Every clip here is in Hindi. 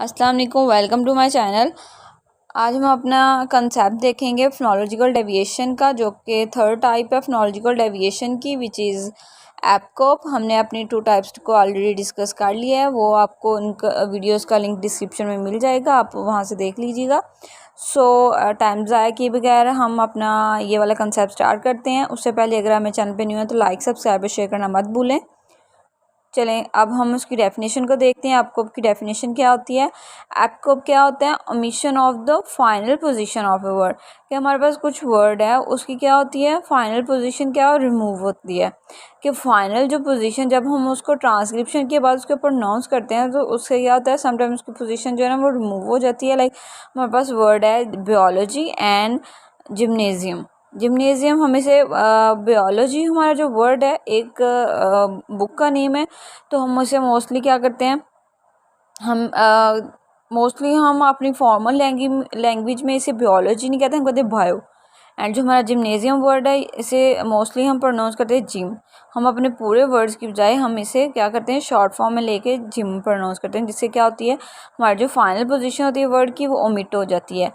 अस्सलाम वालेकुम, वेलकम टू माय चैनल। आज हम अपना कंसेप्ट देखेंगे फोनोलॉजिकल डेविएशन का, जो कि थर्ड टाइप है फोनोलॉजिकल डेविएशन की, विच इज़ एपकॉप। हमने अपनी 2 टाइप्स को ऑलरेडी डिस्कस कर लिया है, वो आपको उनका वीडियोस का लिंक डिस्क्रिप्शन में मिल जाएगा, आप वहाँ से देख लीजिएगा। टाइम ज़ाया किए बगैर हम अपना ये वाला कंसेप्ट स्टार्ट करते हैं। उससे पहले अगर हमें चैनल पे न्यू है तो लाइक, सब्सक्राइब और शेयर करना मत भूलें। चलें, अब हम उसकी डेफिनेशन को देखते हैं। एपकॉप की डेफिनेशन क्या होती है? एपकॉप क्या होता है? Omission of the final position of a word. कि हमारे पास कुछ वर्ड है, उसकी क्या होती है? फाइनल पोजीशन क्या रिमूव होती है। कि फाइनल जो पोजीशन, जब हम उसको ट्रांसक्रिप्शन के बाद उसके प्रोनाउंस करते हैं तो उससे क्या होता है, समटाइम उसकी पोजीशन जो है ना वो रिमूव हो जाती है। लाइक हमारे पास वर्ड है बायोलॉजी एंड जिम्नेजियम। जिम्नेजियम हमें से बायोलॉजी हमारा जो वर्ड है एक बुक का नेम है, तो हम उसे मोस्टली क्या करते हैं, हम मोस्टली हम अपनी फॉर्मल लैंग्वेज में इसे बायोलॉजी नहीं कहते, हम कहते हैं बायो। एंड जो हमारा जिम्नेजियम वर्ड है इसे मोस्टली हम प्रोनाउंस करते हैं जिम। हम अपने पूरे वर्ड्स की बजाय हम इसे क्या करते हैं, शॉर्ट फॉर्म में लेके जिम प्रोनाउंस करते हैं, जिससे क्या होती है, हमारी जो फाइनल पोजीशन होती है वर्ड की वो ओमिट हो जाती है।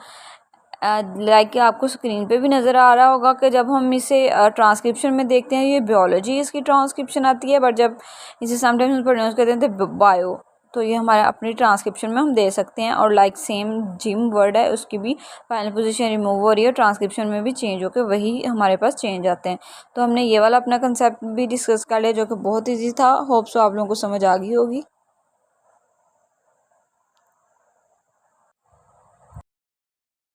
लाइक आपको स्क्रीन पे भी नज़र आ रहा होगा कि जब हम इसे ट्रांसक्रिप्शन में देखते हैं ये बायोलॉजी इसकी ट्रांसक्रिप्शन आती है, बट जब इसे समटाइम्स प्रोनाउंस करते हैं तो बायो, तो ये हमारा अपनी ट्रांसक्रिप्शन में हम दे सकते हैं। और लाइक सेम जिम वर्ड है, उसकी भी फाइनल पोजीशन रिमूव हो रही है, ट्रांसक्रिप्शन में भी चेंज होकर वही हमारे पास चेंज आते हैं। तो हमने ये वाला अपना कंसेप्ट भी डिस्कस कर लिया, जो कि बहुत ईजी था। होप सो आप लोगों को समझ आ गई होगी।